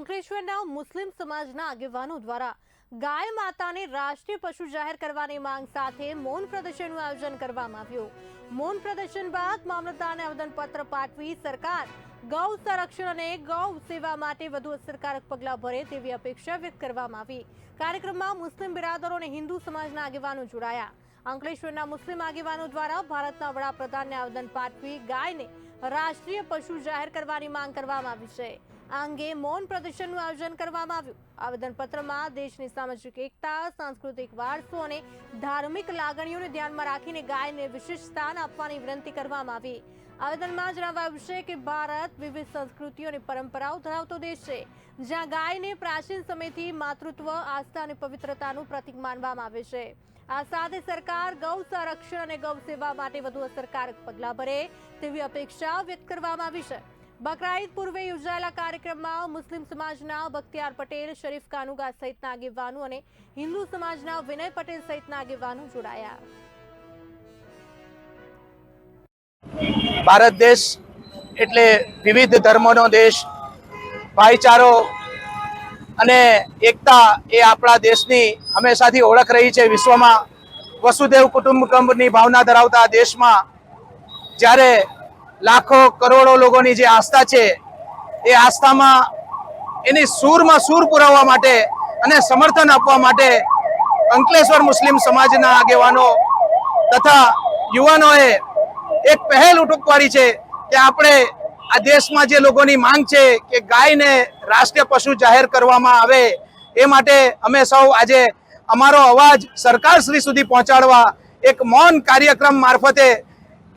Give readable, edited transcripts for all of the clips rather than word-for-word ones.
અંકલેશ્વરના મુસ્લિમ સમાજના આગેવાનો દ્વારા ગાય માતાને રાષ્ટ્રીય પશુ જાહેર કરવાની માંગ સાથે મૌન પ્રદર્શનનું આયોજન કરવામાં આવ્યું। મૌન પ્રદર્શન બાદ મામલતદારને આવેદનપત્ર પાઠવી સરકાર ગૌ સંરક્ષણ અને ગૌ સેવા માટે વધુ અસરકારક પગલાં ભરે તેવી અપેક્ષા વ્યક્ત કરવામાં આવી। કાર્યક્રમમાં મુસ્લિમ બિરાદરો અને હિન્દુ સમાજના આગેવાનો જોડાયા। અંકલેશ્વરના મુસ્લિમ આગેવાનો દ્વારા ભારતના વડાપ્રધાનને આવેદન પાઠવી ગાયને રાષ્ટ્રીય પશુ જાહેર કરવાની માંગ કરવામાં આવી છે। આ અંગે મૌન પ્રદર્શનનું આયોજન કરવામાં આવ્યું। આવેદનપત્રમાં દેશની સામાજિક એકતા, સાંસ્કૃતિક વારસો અને ધાર્મિક લાગણીઓને ધ્યાનમાં રાખીને ગાયને વિશેષ સ્થાન આપવાની વિનંતી કરવામાં આવી। આવેદનમાં જણાવાયું છે કે ભારત વિવિધ સંસ્કૃતિઓ અને પરંપરાઓ ધરાવતો દેશ છે, જ્યાં ગાયને પ્રાચીન સમયથી માતૃત્વ, આસ્થા અને પવિત્રતાનું પ્રતીક માનવામાં આવે છે। આ સાથે સરકાર ગૌ સંરક્ષણ અને ગૌ સેવા માટે વધુ અસરકારક પગલાં ભરે તેવી અપેક્ષા વ્યક્ત કરવામાં આવી છે। બકરા ઈદ પૂર્વે યોજાયેલા કાર્યક્રમમાં મુસ્લિમ સમાજના બખ્તિયાર પટેલ, શરીફ કાનુગા સહિતના આગેવાનો અને હિન્દુ સમાજના વિનય પટેલ સહિતના આગેવાનો જોડાયા। ભારત દેશ એટલે વિવિધ ધર્મોનો દેશ, ભાઈચારો અને એકતા એ આપણા દેશની હંમેશાથી ઓળખ રહી છે। વિશ્વમાં વસુદેવ કુટુંબકમની ભાવના ધરાવતા દેશમાં જ્યારે લાખો કરોડો લોકોની જે આસ્થા છે એ આસ્થામાં એની સૂરમાં સૂર પુરાવવા માટે અને સમર્થન આપવા માટે અંકલેશ્વર મુસ્લિમ સમાજના આગેવાનો તથા યુવાનોએ એક પહેલ ઉઠાવી છે કે આપણે આ દેશમાં જે લોકોની માંગ છે કે ગાયને રાષ્ટ્રીય પશુ જાહેર કરવામાં આવે, એ માટે અમે સૌ આજે અમારો અવાજ સરકારશ્રી સુધી પહોંચાડવા એક મૌન કાર્યક્રમ મારફતે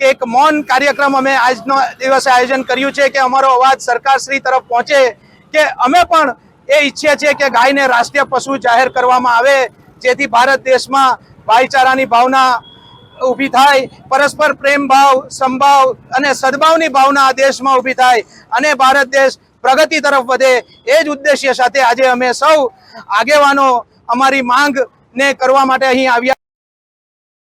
એક મૌન કાર્યક્રમ અમે આજનો દિવસે આયોજન કર્યું છે કે અમારો અવાજ સરકારશ્રી તરફ પહોંચે કે અમે પણ એ ઈચ્છીએ છીએ કે ગાયને રાષ્ટ્રીય પશુ જાહેર કરવામાં આવે, જેથી ભારત દેશમાં ભાઈચારાની ભાવના ઊભી થાય, પરસ્પર પ્રેમ ભાવ, સંભાવ અને સદભાવની ભાવના આ દેશમાં ઊભી થાય અને ભારત દેશ પ્રગતિ તરફ વધે, એ જ ઉદ્દેશ્ય સાથે આજે અમે સૌ આગેવાનો અમારી માંગને કરવા માટે અહીં આવ્યા।